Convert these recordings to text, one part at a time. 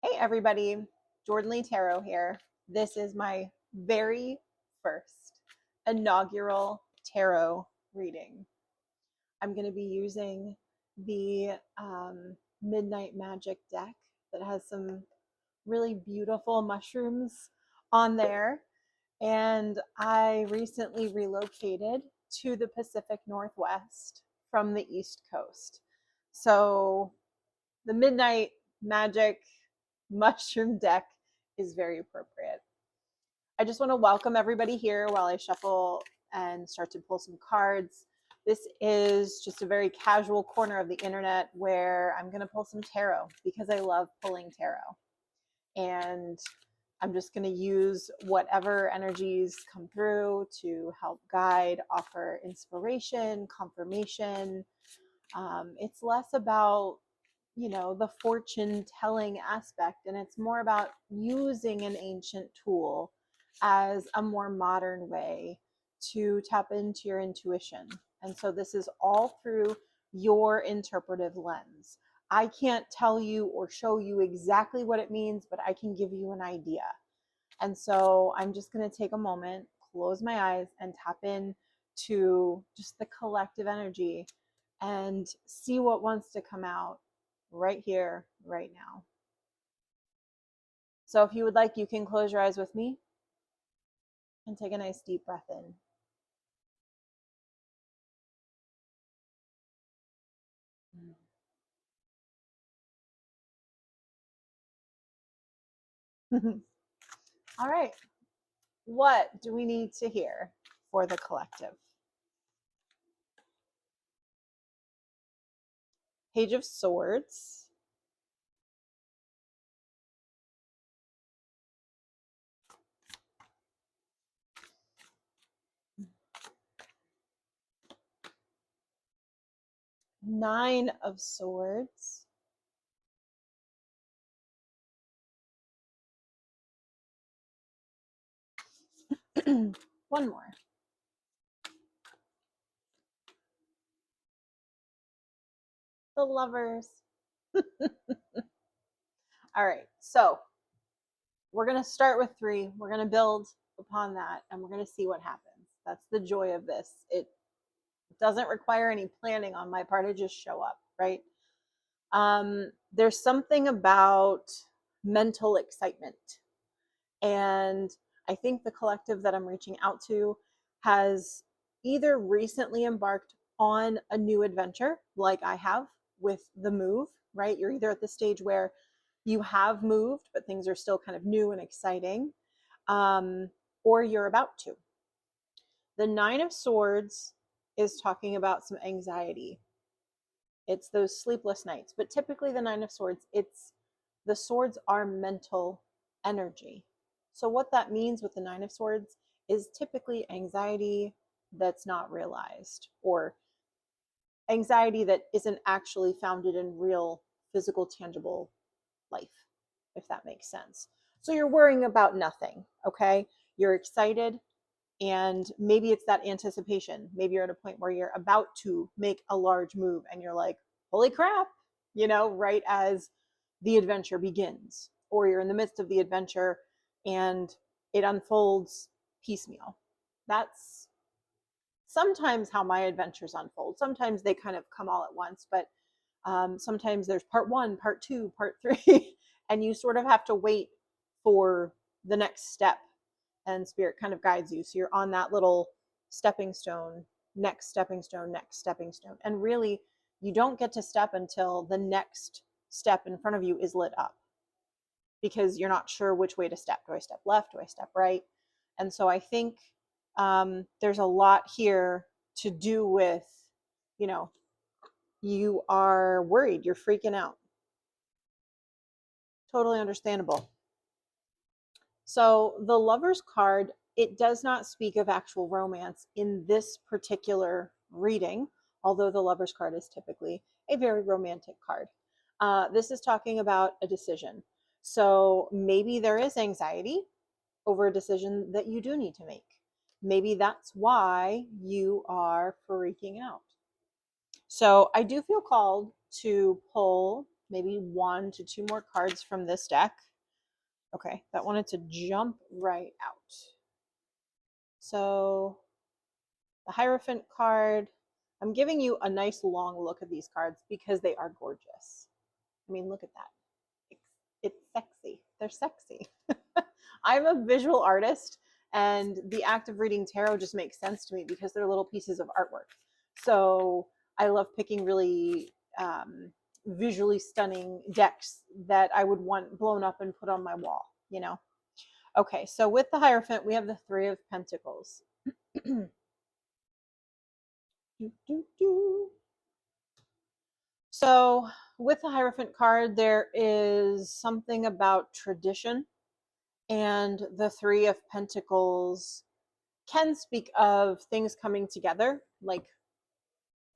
Hey everybody, Jordan Lee Tarot here. This is my very first inaugural tarot reading. I'm going to be using the Midnight Magic deck that has some really beautiful mushrooms on there. And I recently relocated to the Pacific Northwest from the East Coast. So the Midnight Magic mushroom deck is very appropriate. I just want to welcome everybody here while I shuffle and start to pull some cards. This is just a very casual corner of the internet where I'm going to pull some tarot because I love pulling tarot. And I'm just going to use whatever energies come through to help guide, offer inspiration, confirmation. It's less about the fortune telling aspect, and it's more about using an ancient tool as a more modern way to tap into your intuition. And so this is all through your interpretive lens. I can't tell you or show you exactly what it means, but I can give you an idea. And so I'm just going to take a moment, close my eyes, and tap in to just the collective energy and see what wants to come out right here, right now. So if you would like, you can close your eyes with me and take a nice deep breath in. All right. What do we need to hear for the collective? Page of Swords. Nine of Swords. One more. The Lovers. All right. So we're going to start with 3. We're going to build upon that and we're going to see what happens. That's the joy of this. It doesn't require any planning on my part to just show up, right? There's something about mental excitement. And I think the collective that I'm reaching out to has either recently embarked on a new adventure, like I have with the move, right? You're either at the stage where you have moved, but things are still kind of new and exciting, or you're about to. The Nine of Swords is talking about some anxiety. It's those sleepless nights, but typically the Nine of Swords, the swords are mental energy. So what that means with the Nine of Swords is typically anxiety that's not realized, or anxiety that isn't actually founded in real physical tangible life, if that makes sense. So you're worrying about nothing, okay? You're excited, and maybe it's that anticipation. Maybe you're at a point where you're about to make a large move and you're like, holy crap, right as the adventure begins. Or you're in the midst of the adventure and it unfolds piecemeal. That's sometimes how my adventures unfold. Sometimes they kind of come all at once, but sometimes there's part 1, part 2, part 3, and you sort of have to wait for the next step, and spirit kind of guides you. So you're on that little stepping stone, next stepping stone, next stepping stone. And really, you don't get to step until the next step in front of you is lit up, because you're not sure which way to step. Do I step left? Do I step right? And so I think there's a lot here to do with, you are worried, you're freaking out. Totally understandable. So the Lover's card, it does not speak of actual romance in this particular reading, although the Lover's card is typically a very romantic card. This is talking about a decision. So maybe there is anxiety over a decision that you do need to make. Maybe that's why you are freaking out. So I do feel called to pull maybe 1 to 2 more cards from this deck. Okay, that wanted to jump right out. So the Hierophant card, I'm giving you a nice long look at these cards because they are gorgeous. I mean, look at that. It's sexy. They're sexy. I'm a visual artist, and the act of reading tarot just makes sense to me because they're little pieces of artwork. So I love picking really visually stunning decks that I would want blown up and put on my wall, you know? Okay, so with the Hierophant, we have the Three of Pentacles. So with the Hierophant card, there is something about tradition, and the Three of Pentacles can speak of things coming together, like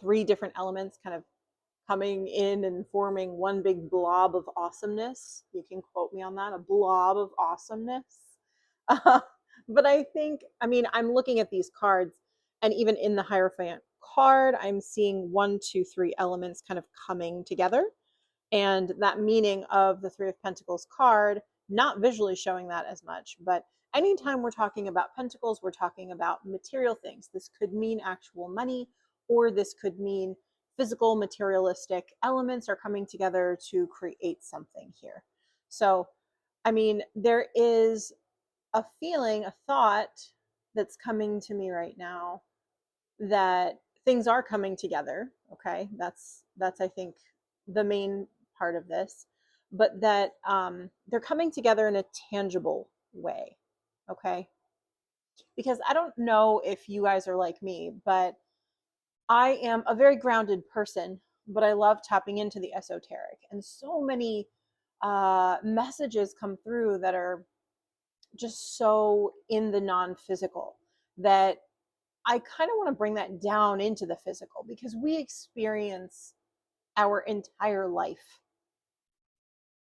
3 different elements kind of coming in and forming one big blob of awesomeness. You can quote me on that, a blob of awesomeness. Uh, but I think, I mean, I'm looking at these cards, and even in the Hierophant card, I'm seeing 1, 2, 3 elements kind of coming together. And that meaning of the Three of Pentacles card, not visually showing that as much, but anytime we're talking about pentacles, we're talking about material things. This could mean actual money, or this could mean physical, materialistic elements are coming together to create something here. So, I mean, there is a feeling, a thought that's coming to me right now that things are coming together. Okay, that's I think the main part of this, but that they're coming together in a tangible way. Okay, because I don't know if you guys are like me, but I am a very grounded person, but I love tapping into the esoteric, and so many messages come through that are just so in the non-physical that I kind of want to bring that down into the physical, because we experience our entire life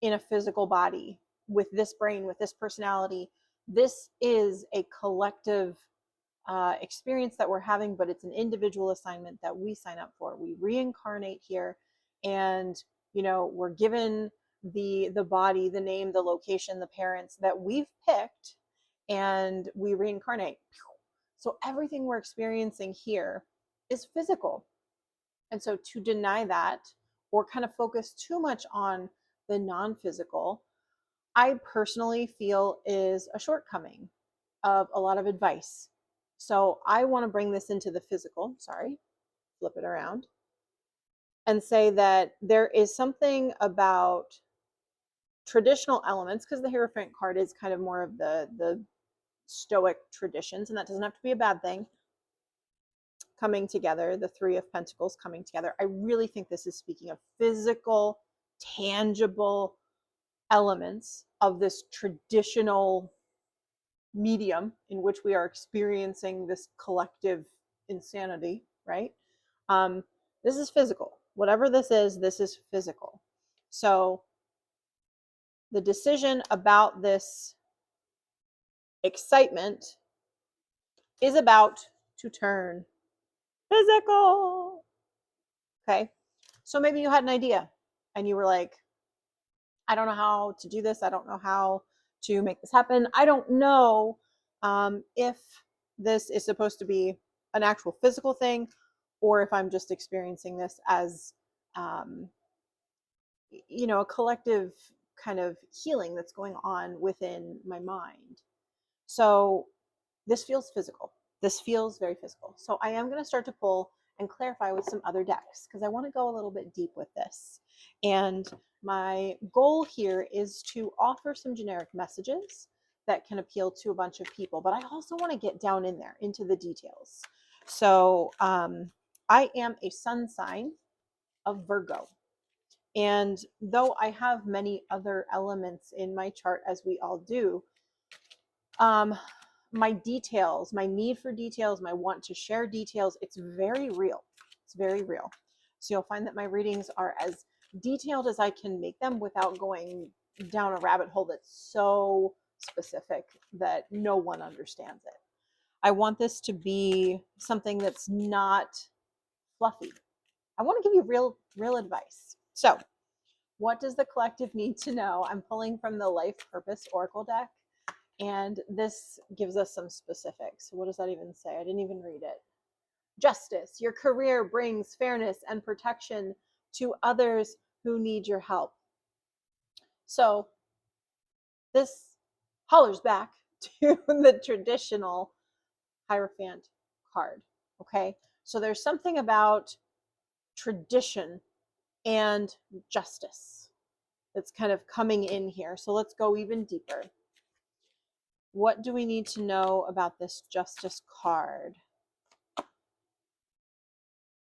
in a physical body with this brain, with this personality. This is a collective experience that we're having, but it's an individual assignment that we sign up for. We reincarnate here, and we're given the body, the name, the location, the parents that we've picked, and we reincarnate. So everything we're experiencing here is physical. And so to deny that, or kind of focus too much on the non-physical, I personally feel is a shortcoming of a lot of advice. So I want to bring this into the physical, flip it around, and say that there is something about traditional elements, because the Hierophant card is kind of more of the Stoic traditions, and that doesn't have to be a bad thing, coming together, the Three of Pentacles coming together. I really think this is speaking of physical, tangible elements of this traditional medium in which we are experiencing this collective insanity, right? This is physical. Whatever this is physical. So the decision about this excitement is about to turn physical. Okay. So maybe you had an idea and you were like, I don't know how to do this. I don't know how to make this happen. I don't know if this is supposed to be an actual physical thing, or if I'm just experiencing this as, a collective kind of healing that's going on within my mind. So this feels physical. This feels very physical. So I am going to start to pull and clarify with some other decks, because I want to go a little bit deep with this. And my goal here is to offer some generic messages that can appeal to a bunch of people, but I also want to get down in there into the details. So I am a sun sign of Virgo. And though I have many other elements in my chart, as we all do, my details, my need for details, my want to share details, it's very real. It's very real. So you'll find that my readings are as detailed as I can make them without going down a rabbit hole that's so specific that no one understands it. I want this to be something that's not fluffy. I want to give you real advice. So What does the collective need to know? I'm pulling from the Life Purpose Oracle deck, and this gives us some specifics. What does that even say? I didn't even read it. Justice. Your career brings fairness and protection to others who need your help. So this hollers back to the traditional Hierophant card. Okay, so there's something about tradition and justice that's kind of coming in here. So let's go even deeper. What do we need to know about this justice card?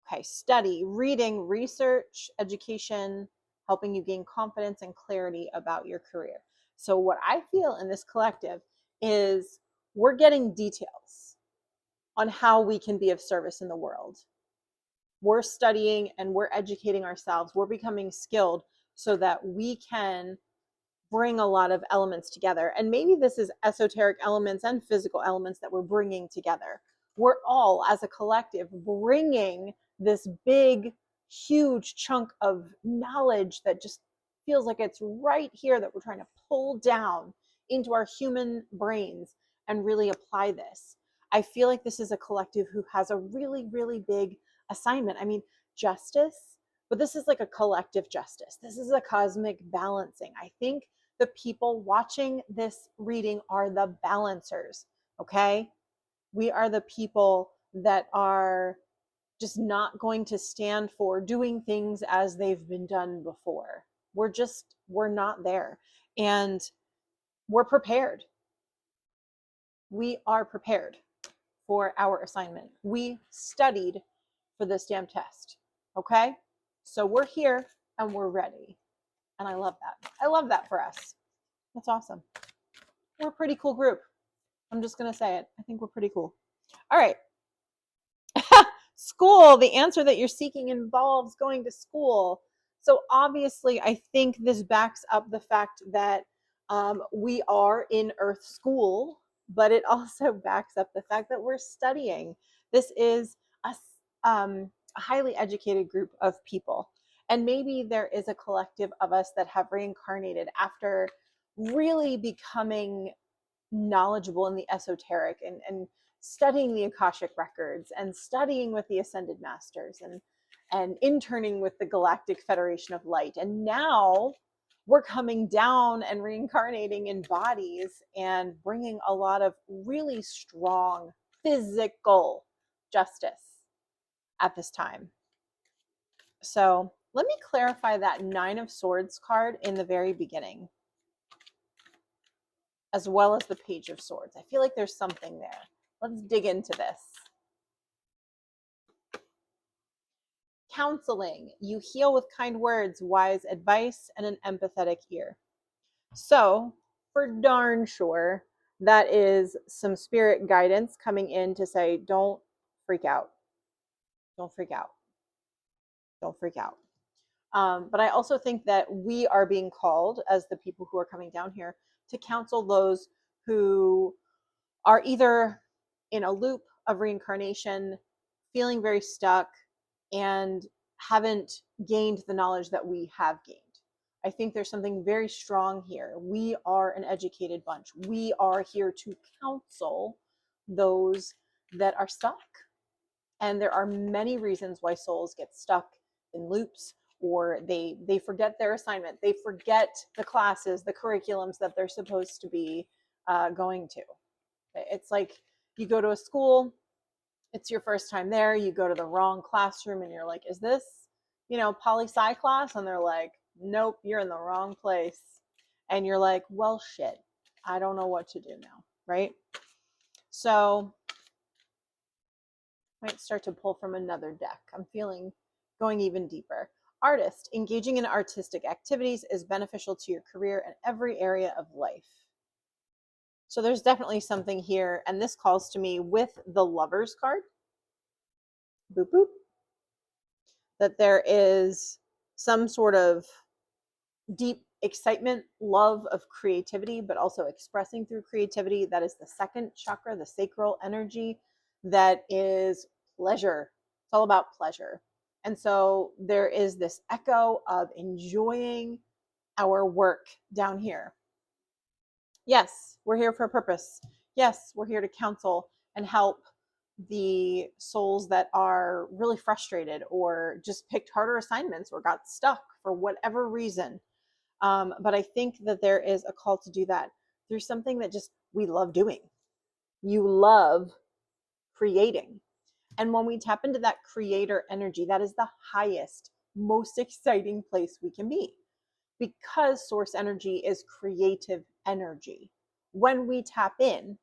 Okay, study, reading, research, education, helping you gain confidence and clarity about your career. So what I feel in this collective is we're getting details on how we can be of service in the world. We're studying and we're educating ourselves. We're becoming skilled so that we can bring a lot of elements together. And maybe this is esoteric elements and physical elements that we're bringing together. We're all, as a collective, bringing this big, huge chunk of knowledge that just feels like it's right here that we're trying to pull down into our human brains and really apply this. I feel like this is a collective who has a really, really big assignment. I mean, justice, but this is like a collective justice. This is a cosmic balancing. I think the people watching this reading are the balancers, okay? We are the people that are just not going to stand for doing things as they've been done before. We're not there. And we're prepared. We are prepared for our assignment. We studied for this damn test, okay? So we're here and we're ready. And I love that. I love that for us. That's awesome. We're a pretty cool group. I'm just going to say it. I think we're pretty cool. All right. School, the answer that you're seeking involves going to school. So obviously, I think this backs up the fact that we are in Earth school, but it also backs up the fact that we're studying. This is a highly educated group of people. And maybe there is a collective of us that have reincarnated after really becoming knowledgeable in the esoteric and studying the Akashic records and studying with the Ascended Masters and interning with the Galactic Federation of Light. And now we're coming down and reincarnating in bodies and bringing a lot of really strong physical justice at this time. So let me clarify that Nine of Swords card in the very beginning, as well as the Page of Swords. I feel like there's something there. Let's dig into this. Counseling. You heal with kind words, wise advice, and an empathetic ear. So, for darn sure, that is some spirit guidance coming in to say, don't freak out. Don't freak out. Don't freak out. But I also think that we are being called, as the people who are coming down here, to counsel those who are either in a loop of reincarnation, feeling very stuck, and haven't gained the knowledge that we have gained. I think there's something very strong here. We are an educated bunch. We are here to counsel those that are stuck. And there are many reasons why souls get stuck in loops, or they forget their assignment. They forget the classes, the curriculums that they're supposed to be going to. It's like you go to a school, it's your first time there, you go to the wrong classroom and you're like, is this, poli-sci class? And they're like, nope, you're in the wrong place. And you're like, well, shit, I don't know what to do now, right? So I might start to pull from another deck. I'm feeling going even deeper. Artist, engaging in artistic activities is beneficial to your career and every area of life. So there's definitely something here, and this calls to me with the Lovers card. Boop, boop. That there is some sort of deep excitement, love of creativity, but also expressing through creativity. That is the second chakra, the sacral energy. That is pleasure. It's all about pleasure. And so there is this echo of enjoying our work down here. Yes, we're here for a purpose. Yes, we're here to counsel and help the souls that are really frustrated or just picked harder assignments or got stuck for whatever reason. But I think that there is a call to do that through something that just we love doing. You love creating. And when we tap into that creator energy, that is the highest, most exciting place we can be, because source energy is creative energy. When we tap in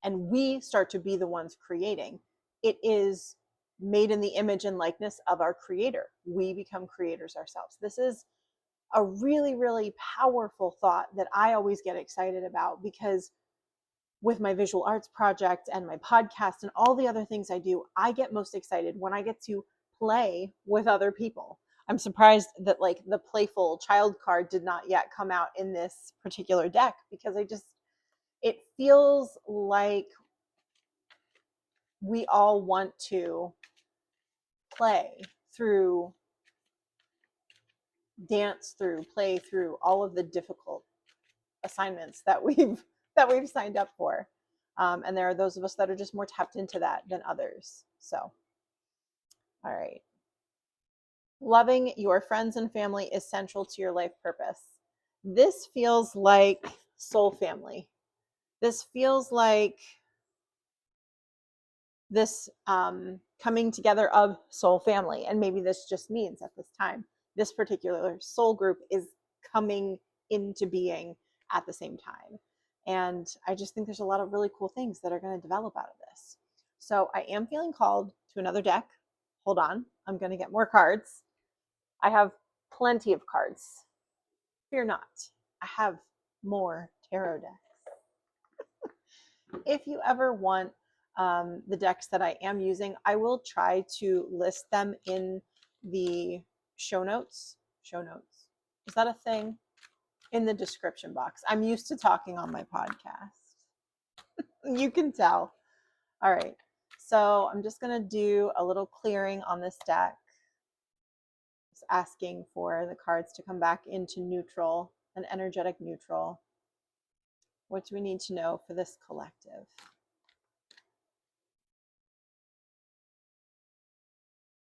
and we start to be the ones creating, it is made in the image and likeness of our creator. We become creators ourselves. This is a really, really powerful thought that I always get excited about, because with my visual arts project and my podcast and all the other things I do, I get most excited when I get to play with other people. I'm surprised that like the playful child card did not yet come out in this particular deck, because it feels like we all want to play through, dance through, play through all of the difficult assignments that we've signed up for. And there are those of us that are just more tapped into that than others. So, all right. Loving your friends and family is central to your life purpose. This feels like soul family. This feels like this coming together of soul family. And maybe this just means at this time, this particular soul group is coming into being at the same time. And I just think there's a lot of really cool things that are going to develop out of this. So I am feeling called to another deck. Hold on. I'm going to get more cards. I have plenty of cards. Fear not. I have more tarot decks. If you ever want the decks that I am using, I will try to list them in the show notes. Show notes. Is that a thing? In the description box. I'm used to talking on my podcast. You can tell. All right. So I'm just going to do a little clearing on this deck. Just asking for the cards to come back into neutral, an energetic neutral. What do we need to know for this collective?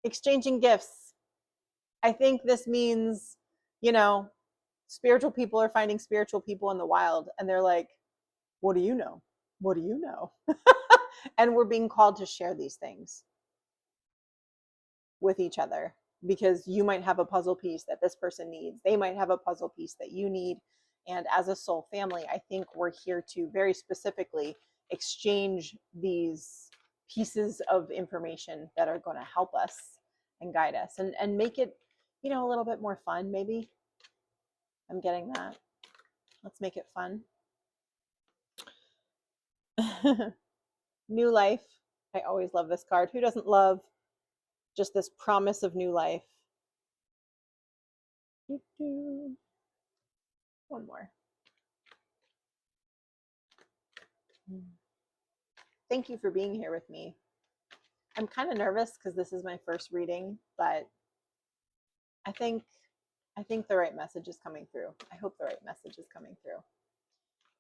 Exchanging gifts. I think this means, spiritual people are finding spiritual people in the wild, and they're like, what do you know? What do you know? And we're being called to share these things with each other, because you might have a puzzle piece that this person needs. They might have a puzzle piece that you need. And as a soul family, I think we're here to very specifically exchange these pieces of information that are going to help us and guide us and make it, a little bit more fun, maybe. I'm getting that. Let's make it fun. New life. I always love this card. Who doesn't love just this promise of new life? One more. Thank you for being here with me. I'm kind of nervous because this is my first reading, but I think the right message is coming through. I hope the right message is coming through.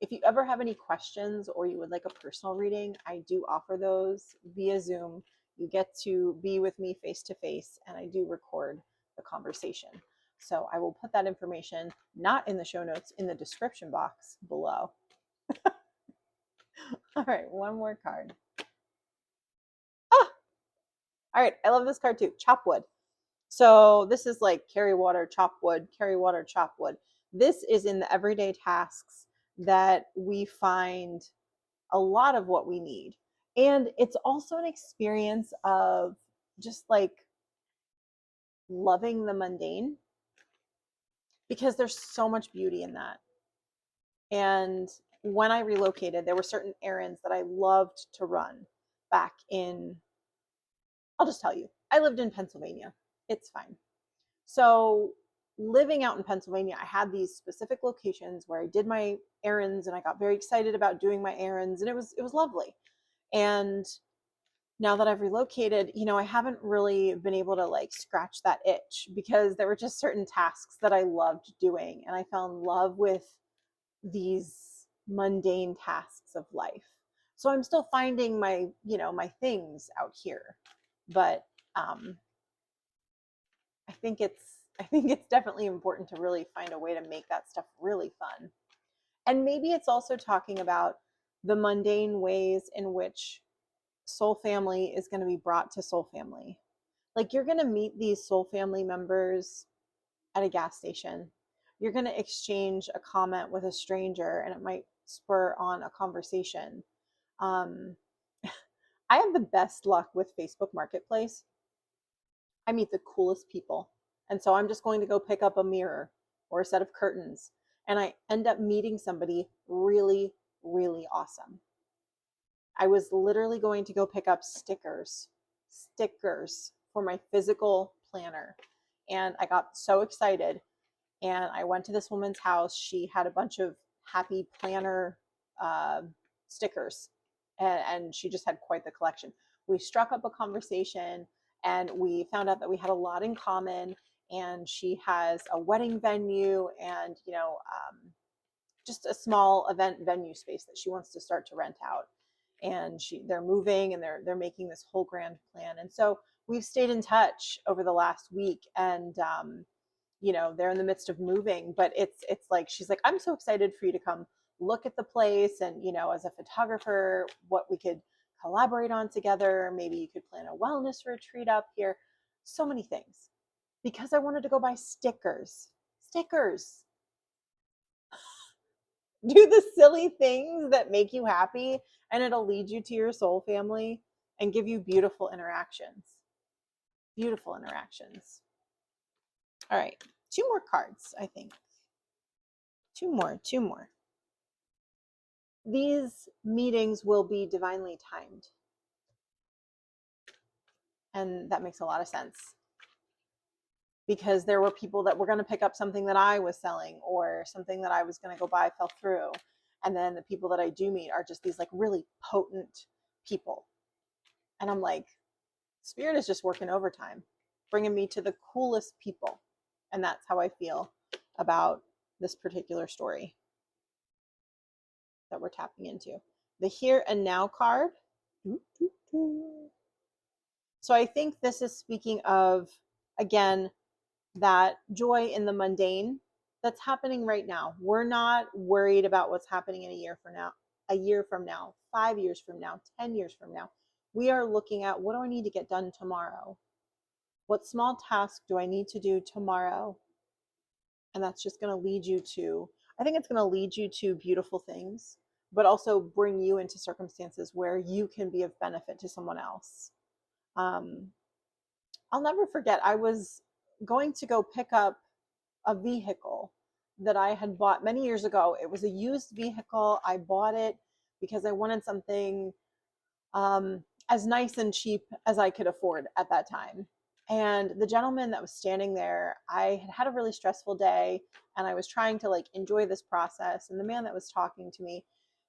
If you ever have any questions or you would like a personal reading, I do offer those via Zoom. You get to be with me face to face, and I do record the conversation. So I will put that information not in the show notes, in the description box below. All right, one more card. Ah! All right, I love this card too. Chop wood. So this is like carry water, chop wood, carry water, chop wood. This is in the everyday tasks that we find a lot of what we need. And it's also an experience of just like loving the mundane, because there's so much beauty in that. And when I relocated, there were certain errands that I loved to run back in, I'll just tell you, I lived in Pennsylvania. It's fine. So living out in Pennsylvania, I had these specific locations where I did my errands, and I got very excited about doing my errands, and it was lovely. And now that I've relocated, I haven't really been able to like scratch that itch because there were just certain tasks that I loved doing. And I fell in love with these mundane tasks of life. So I'm still finding my things out here. But um, I think it's definitely important to really find a way to make that stuff really fun. And maybe it's also talking about the mundane ways in which soul family is going to be brought to soul family. Like you're going to meet these soul family members at a gas station. You're going to exchange a comment with a stranger and it might spur on a conversation. Um, I have the best luck with Facebook Marketplace. I meet the coolest people. And so I'm just going to go pick up a mirror or a set of curtains and I end up meeting somebody really, really awesome. I was literally going to go pick up stickers for my physical planner. And I got so excited. And I went to this woman's house. She had a bunch of happy planner uh, stickers, and she just had quite the collection. We struck up a conversation and we found out that we had a lot in common. And she has a wedding venue and, just a small event venue space that she wants to start to rent out. And they're moving and they're making this whole grand plan. And so we've stayed in touch over the last week. And they're in the midst of moving, but it's like she's like, I'm so excited for you to come look at the place, and as a photographer, what we could collaborate on together. Maybe you could plan a wellness retreat up here. So many things, because I wanted to go buy stickers. Do the silly things that make you happy, and it'll lead you to your soul family and give you beautiful interactions. All right, two more cards, I think. Two more. These meetings will be divinely timed. And that makes a lot of sense because there were people that were going to pick up something that I was selling or something that I was going to go buy fell through. And then the people that I do meet are just these like really potent people. And I'm like, Spirit is just working overtime, bringing me to the coolest people. And that's how I feel about this particular story that we're tapping into. The Here and Now card. So I think this is speaking of, again, that joy in the mundane that's happening right now. We're not worried about what's happening in a year from now, 5 years from now, 10 years from now. We are looking at, what do I need to get done tomorrow? What small task do I need to do tomorrow? And that's just going to lead you to, I think it's going to lead you to beautiful things, but also bring you into circumstances where you can be of benefit to someone else. I'll never forget, I was going to go pick up a vehicle that I had bought many years ago. It was a used vehicle. I bought it because I wanted something as nice and cheap as I could afford at that time. And the gentleman that was standing there, I had had a really stressful day and I was trying to like enjoy this process. And the man that was talking to me,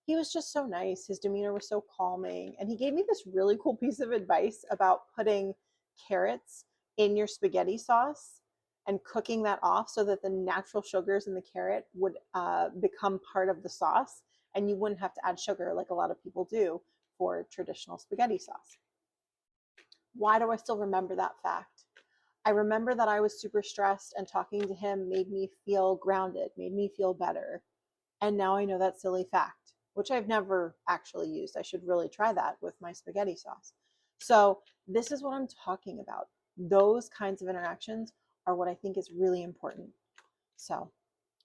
he was just so nice. His demeanor was so calming. And he gave me this really cool piece of advice about putting carrots in your spaghetti sauce and cooking that off so that the natural sugars in the carrot would become part of the sauce. And you wouldn't have to add sugar like a lot of people do for traditional spaghetti sauce. Why do I still remember that fact? I remember that I was super stressed and talking to him made me feel grounded, made me feel better. And now I know that silly fact, which I've never actually used. I should really try that with my spaghetti sauce. So this is what I'm talking about. Those kinds of interactions are what I think is really important. So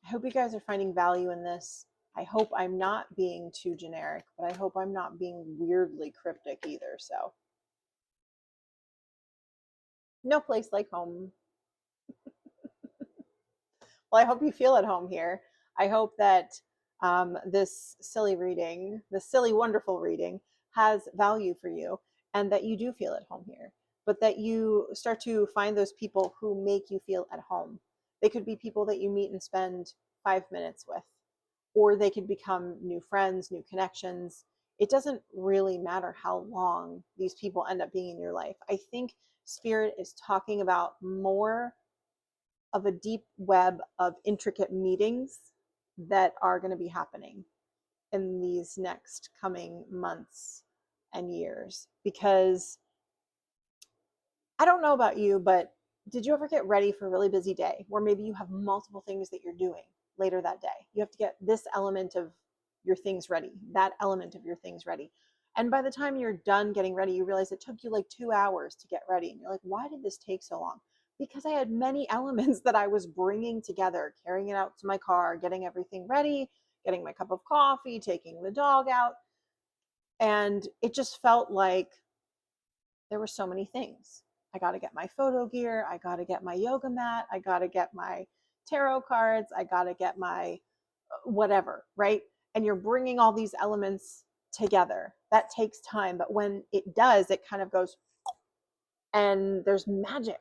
I hope you guys are finding value in this. I hope I'm not being too generic, but I hope I'm not being weirdly cryptic either. So no place like home. Well, I hope you feel at home here. I hope that this silly reading, this silly, wonderful reading, has value for you and that you do feel at home here, but that you start to find those people who make you feel at home. They could be people that you meet and spend 5 minutes with, or they could become new friends, new connections. it doesn't really matter how long these people end up being in your life. I think Spirit is talking about more of a deep web of intricate meetings that are going to be happening in these next coming months and years. Because I don't know about you, but did you ever get ready for a really busy day where maybe you have multiple things that you're doing later that day? You have to get this element of your things ready, that element of your things ready. And by the time you're done getting ready, you realize it took you like 2 hours to get ready. And you're like, why did this take so long? Because I had many elements that I was bringing together, carrying it out to my car, getting everything ready, getting my cup of coffee, taking the dog out. And it just felt like there were so many things. I got to get my photo gear. I got to get my yoga mat. I got to get my tarot cards. I got to get my whatever, right? And you're bringing all these elements together. That takes time. But when it does, it kind of goes, and there's magic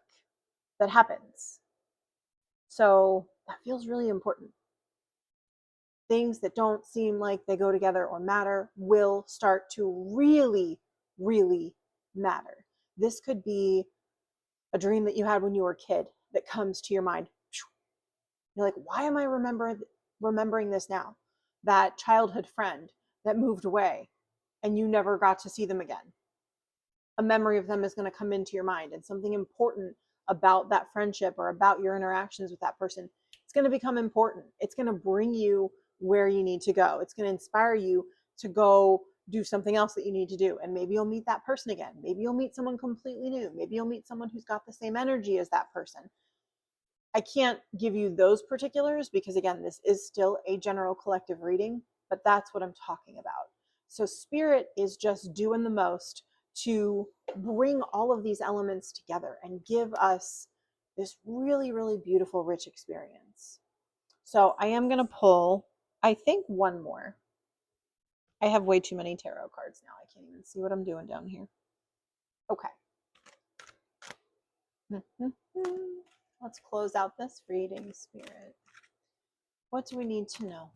that happens. So that feels really important. Things that don't seem like they go together or matter will start to really, really matter. This could be a dream that you had when you were a kid that comes to your mind. You're like, why am I remembering this now? That childhood friend that moved away and you never got to see them again. A memory of them is going to come into your mind, and something important about that friendship or about your interactions with that person, it's going to become important. It's going to bring you where you need to go. It's going to inspire you to go do something else that you need to do. And maybe you'll meet that person again. Maybe you'll meet someone completely new. Maybe you'll meet someone who's got the same energy as that person. I can't give you those particulars because, again, this is still a general collective reading, but that's what I'm talking about. So Spirit is just doing the most to bring all of these elements together and give us this really, really beautiful, rich experience. So I am going to pull, I think, one more. I have way too many tarot cards now. I can't even see what I'm doing down here. Okay. Let's close out this reading, Spirit. What do we need to know?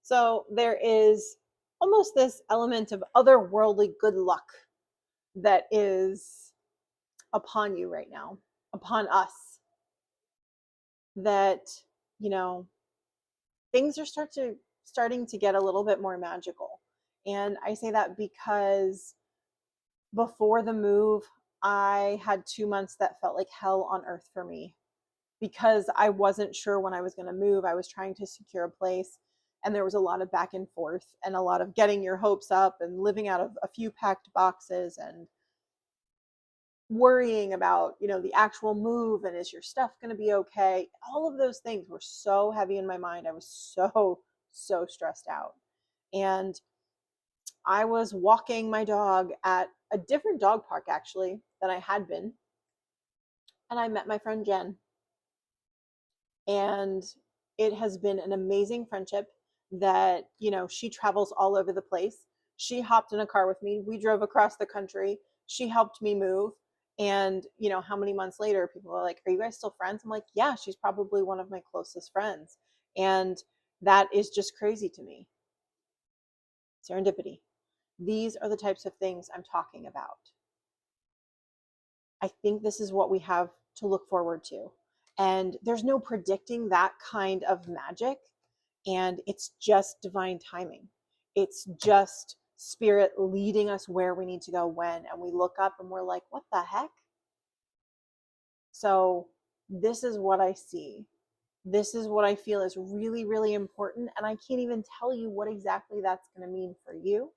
So there is almost this element of otherworldly good luck that is upon you right now, upon us. That, you know, things are starting to get a little bit more magical. And I say that because before the move, I had 2 months that felt like hell on earth for me because I wasn't sure when I was going to move. I was trying to secure a place, and there was a lot of back and forth and a lot of getting your hopes up and living out of a few packed boxes and worrying about, the actual move and is your stuff going to be okay? All of those things were so heavy in my mind. I was so stressed out. And I was walking my dog at a different dog park actually than I had been. And I met my friend Jen. And it has been an amazing friendship that, she travels all over the place. She hopped in a car with me. We drove across the country. She helped me move. And, how many months later, people are like, are you guys still friends? I'm like, yeah, she's probably one of my closest friends. And that is just crazy to me. Serendipity. These are the types of things I'm talking about. I think this is what we have to look forward to. And there's no predicting that kind of magic. And it's just divine timing. It's just Spirit leading us where we need to go when. And we look up and we're like, what the heck? So this is what I see. This is what I feel is really, really important. And I can't even tell you what exactly that's going to mean for you.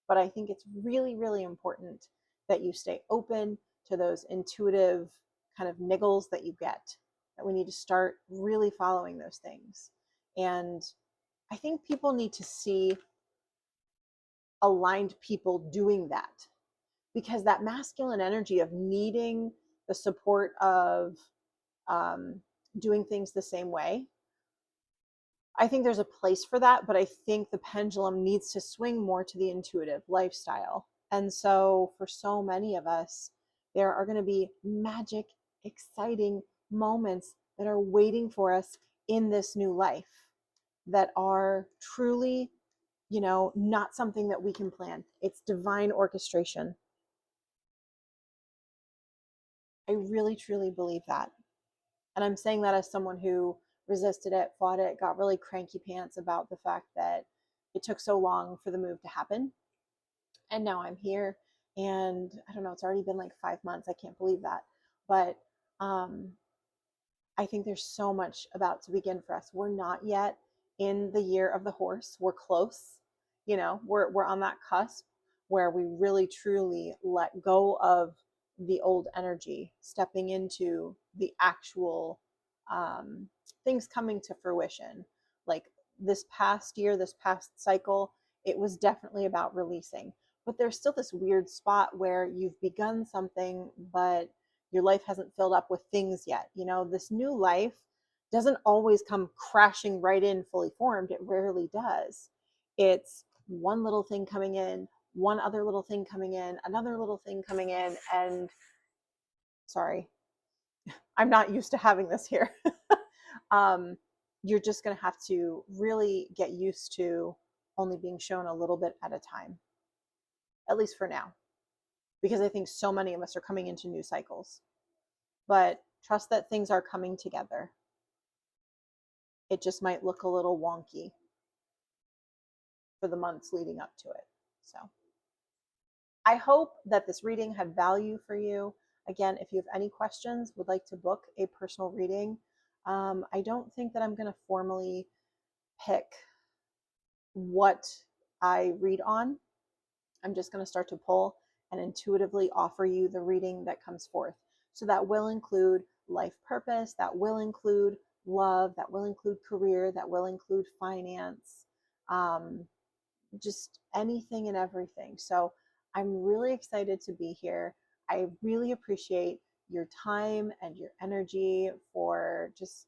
But I think it's really, really important that you stay open to those intuitive kind of niggles that you get, that we need to start really following those things. And I think people need to see aligned people doing that, because that masculine energy of needing the support of doing things the same way, I think there's a place for that, but I think the pendulum needs to swing more to the intuitive lifestyle. And so for so many of us, there are going to be magic, exciting moments that are waiting for us in this new life, that are truly, not something that we can plan. It's divine orchestration. I really, truly believe that. And I'm saying that as someone who resisted it, fought it, got really cranky pants about the fact that it took so long for the move to happen. And now I'm here. And I don't know, it's already been like 5 months. I can't believe that. But I think there's so much about to begin for us. We're not yet in the year of the horse. We're close. We're on that cusp where we really truly let go of the old energy, stepping into the actual things coming to fruition. Like this past year, this past cycle, it was definitely about releasing. But there's still this weird spot where you've begun something, but your life hasn't filled up with things yet. This new life doesn't always come crashing right in fully formed. It rarely does. It's one little thing coming in, one other little thing coming in, another little thing coming in. And sorry, I'm not used to having this here. You're just going to have to really get used to only being shown a little bit at a time, at least for now, because I think so many of us are coming into new cycles. But trust that things are coming together. It just might look a little wonky for the months leading up to it. So I hope that this reading had value for you. Again, if you have any questions, would like to book a personal reading, I don't think that I'm going to formally pick what I read on. I'm just going to start to pull and intuitively offer you the reading that comes forth. So that will include life purpose, that will include love, that will include career, that will include finance, just anything and everything. So I'm really excited to be here. I really appreciate your time and your energy for just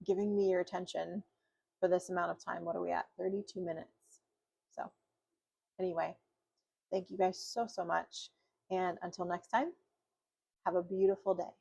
giving me your attention for this amount of time. What are we at? 32 minutes. So anyway, thank you guys so, so much. And until next time, have a beautiful day.